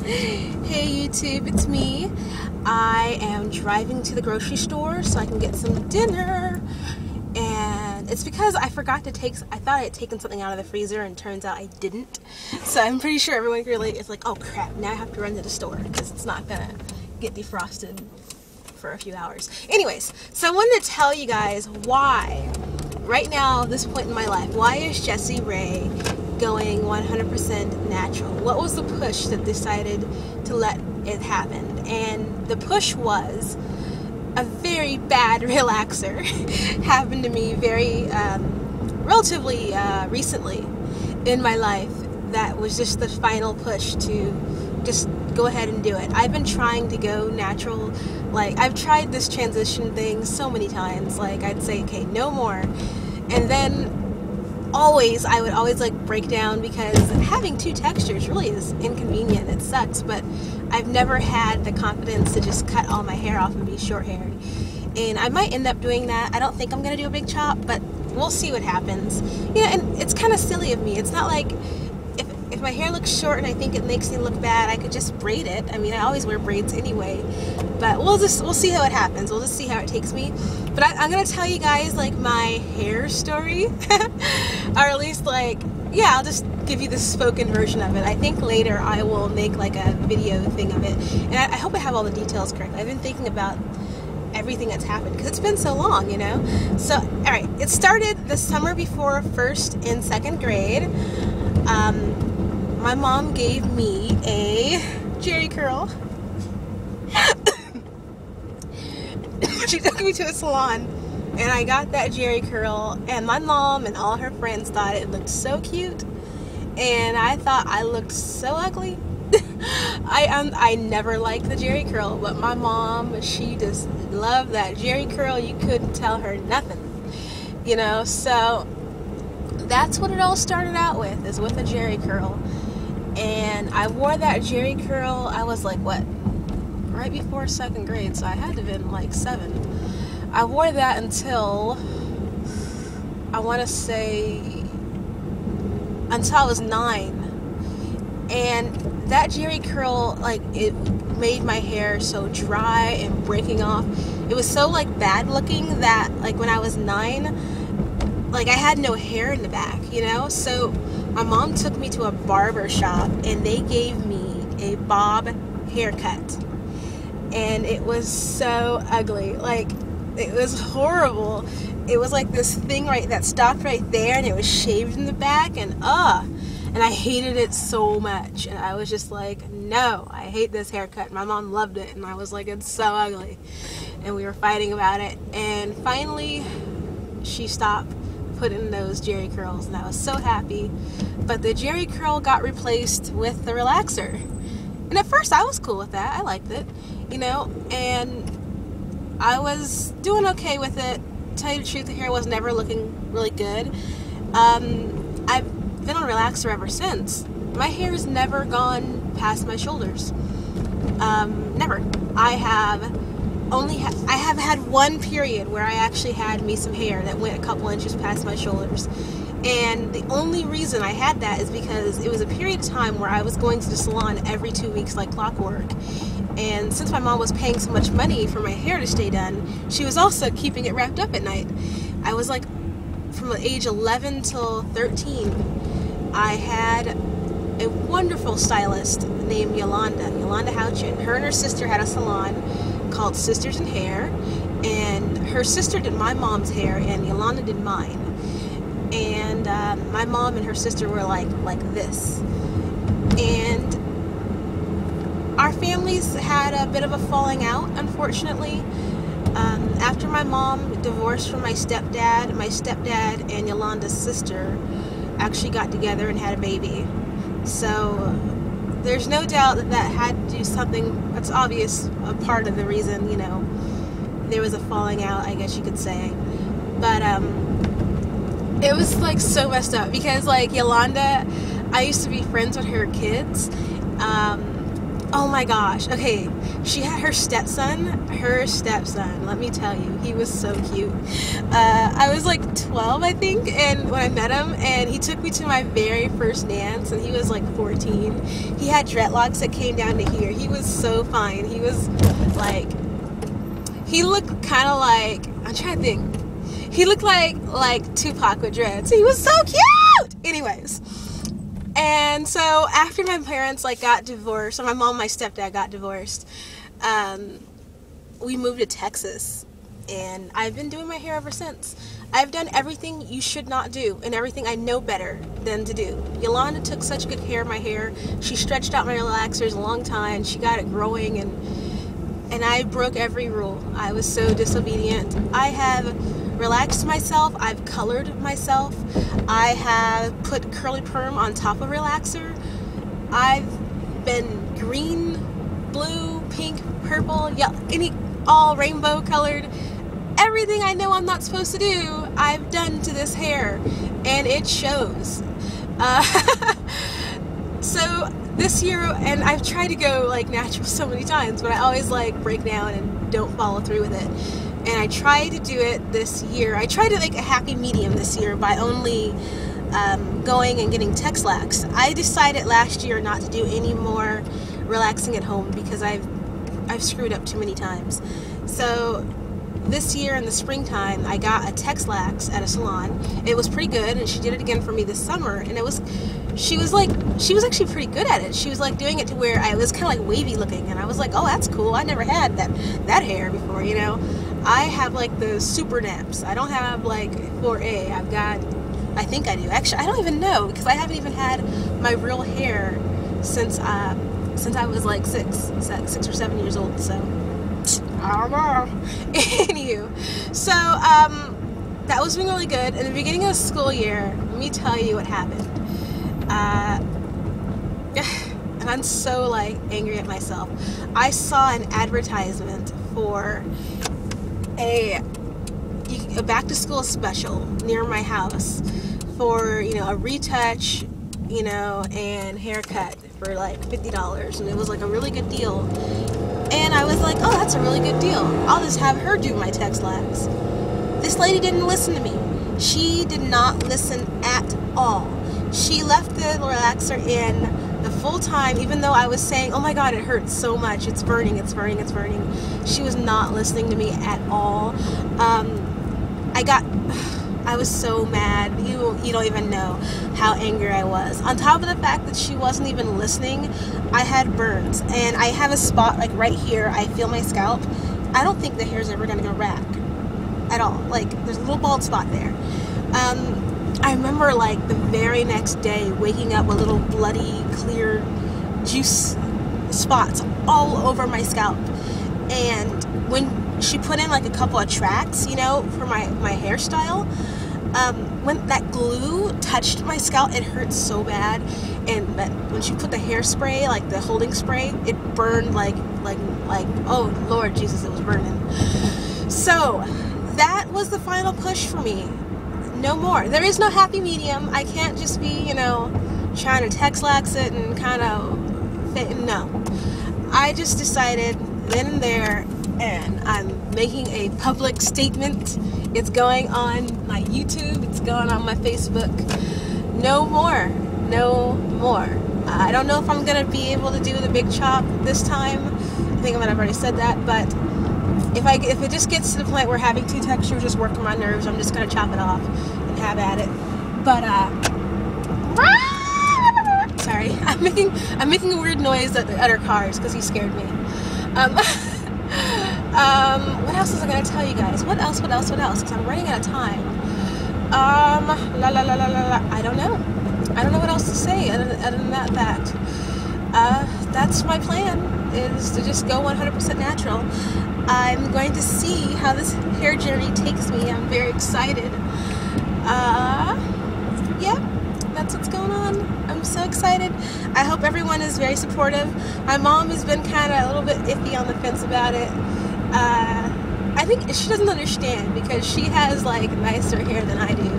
Hey YouTube, it's me. I am driving to the grocery store so I can get some dinner. And it's because I forgot to I thought I had taken something out of the freezer and turns out I didn't. So I'm pretty sure everyone really is like, oh crap, now I have to run to the store because it's not gonna get defrosted for a few hours. Anyways, so I wanted to tell you guys why, right now, this point in my life, why is Jessie Rae going 100% natural? What was the push that decided to let it happen? And the push was a very bad relaxer happened to me relatively recently in my life. That was just the final push to just go ahead and do it. I've been trying to go natural. Like, I've tried this transition thing so many times. Like, I'd say, okay, no more. And then I would always like break down because having two textures really is inconvenient. It sucks, but I've never had the confidence to just cut all my hair off and be short-haired. And I might end up doing that. I don't think I'm gonna do a big chop, but we'll see what happens. You know, and it's kind of silly of me. It's not like if my hair looks short and I think it makes me look bad, I could just braid it. I mean, I always wear braids anyway, but we'll see how it happens. We'll just see how it takes me. But I'm gonna tell you guys like my hair story, or at least like, yeah, I'll just give you the spoken version of it. I think later I will make like a video thing of it, and I hope I have all the details correct. I've been thinking about everything that's happened because it's been so long, you know. So, all right, it started the summer before 1st and 2nd grade. My mom gave me a Jerry curl. She took me to a salon and I got that Jerry curl, and my mom and all her friends thought it looked so cute, and I thought I looked so ugly. I never liked the Jerry curl, but my mom, she just loved that Jerry curl. You couldn't tell her nothing, you know. So that's what it all started out with, is with a Jerry curl. And I wore that Jerry curl, I was like, what, right before 2nd grade, so I had to have been like 7. I wore that until, I want to say, until I was 9. And that Jerry curl, like, it made my hair so dry and breaking off. It was so like bad looking that like when I was 9, like I had no hair in the back, you know. So my mom took me to a barber shop and they gave me a bob haircut, and it was so ugly. Like, it was horrible. It was like this thing that stopped right there, and it was shaved in the back, and I hated it so much. And I was just like, no, I hate this haircut. My mom loved it, and I was like, it's so ugly. And we were fighting about it, and finally she stopped putting those Jerry curls, and I was so happy. But the Jerry curl got replaced with the relaxer, and at first I was cool with that. I liked it, you know, and I was doing okay with it. To tell you the truth, the hair was never looking really good. I've been on relaxer ever since. My hair's never gone past my shoulders. Never. I have had one period where I actually had me some hair that went a couple inches past my shoulders. And the only reason I had that is because it was a period of time where I was going to the salon every 2 weeks like clockwork. And since my mom was paying so much money for my hair to stay done, she was also keeping it wrapped up at night. I was like, from age 11 till 13, I had a wonderful stylist named Yolanda Houchin. Her and her sister had a salon called Sisters in Hair, and her sister did my mom's hair and Yolanda did mine. And my mom and her sister were like this. And our families had a bit of a falling out, unfortunately. After my mom divorced from my stepdad and Yolanda's sister actually got together and had a baby. So there's no doubt that had to do something. That's obvious, a part of the reason, you know, there was a falling out, I guess you could say. But it was like so messed up because like Yolanda, I used to be friends with her kids. Oh my gosh, okay, she had her stepson, let me tell you, he was so cute. I was like 12, I think, and when I met him, and he took me to my very first dance, and he was like 14. He had dreadlocks that came down to here. He was so fine. He was like, he looked kind of like, I'm trying to think, he looked like Tupac with dreads. He was so cute! Anyways, and so after my parents like got divorced, or my mom and my stepdad got divorced, we moved to Texas, and I've been doing my hair ever since. I've done everything you should not do, and everything I know better than to do. Yolanda took such good care of my hair. She stretched out my relaxers a long time. She got it growing, and I broke every rule. I was so disobedient. I have relaxed myself. I've colored myself. I have put curly perm on top of relaxer. I've been green, blue, pink, purple, yellow, all rainbow colored. Everything I know I'm not supposed to do, I've done to this hair, and it shows. So this year, and I've tried to go like natural so many times, but I always like break down and don't follow through with it. And I tried to do it this year. I tried to make a happy medium this year by only going and getting Texlax. I decided last year not to do any more relaxing at home because I've screwed up too many times. So this year in the springtime, I got a Texlax at a salon. It was pretty good, and she did it again for me this summer, and she was actually pretty good at it. She was like doing it to where I was kind of like wavy looking, and I was like, oh, that's cool. I never had that hair before, you know. I have like the super naps. I don't have like 4A. I think I do. Actually, I don't even know, because I haven't even had my real hair since I was like 6 or 7 years old, so I don't know. Anywho, so that was being really good. In the beginning of the school year, let me tell you what happened. And I'm so like angry at myself. I saw an advertisement for a back to school special near my house for, you know, a retouch, you know, and haircut for like $50, and it was like a really good deal. And I was like, oh, that's a really good deal. I'll just have her do my Texlax. This lady didn't listen to me. She did not listen at all. She left the relaxer in the full time, even though I was saying, oh my god, it hurts so much, it's burning, it's burning, it's burning. She was not listening to me at all. I was so mad. You don't even know how angry I was. On top of the fact that she wasn't even listening, I had burns, and I have a spot like right here. I feel my scalp. I don't think the hair's ever gonna go back at all. Like, there's a little bald spot there. I remember like the very next day waking up with little bloody clear juice spots all over my scalp. And when she put in like a couple of tracks, you know, for my hairstyle, when that glue touched my scalp, it hurt so bad. And when she put the hairspray, like the holding spray, it burned like oh Lord Jesus, it was burning. So that was the final push for me. No more. There is no happy medium. I can't just be, you know, trying to Texlax it and kind of fit. No. I just decided then and there, and I'm making a public statement. It's going on my YouTube. It's going on my Facebook. No more. No more. I don't know if I'm going to be able to do the big chop this time. I think I might have already said that, but if it just gets to the point where having two textures just working my nerves, I'm just gonna chop it off and have at it. But sorry, I'm making a weird noise at the other cars because he scared me. What else was I gonna tell you guys? What else? Because I'm running out of time. I don't know. I don't know what else to say other than that. That's my plan, is to just go 100% natural. I'm going to see how this hair journey takes me. I'm very excited. Yeah, that's what's going on. I'm so excited. I hope everyone is very supportive. My mom has been kind of a little bit iffy on the fence about it. I think she doesn't understand because she has like nicer hair than I do,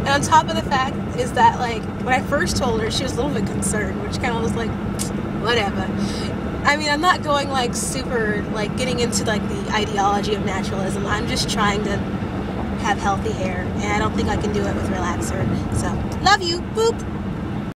And on top of the fact is that, like, when I first told her, she was a little bit concerned, which kind of was like, whatever. I mean, I'm not going, like, super, like, getting into, like, the ideology of naturalism. I'm just trying to have healthy hair, and I don't think I can do it with relaxer. So, love you. Boop.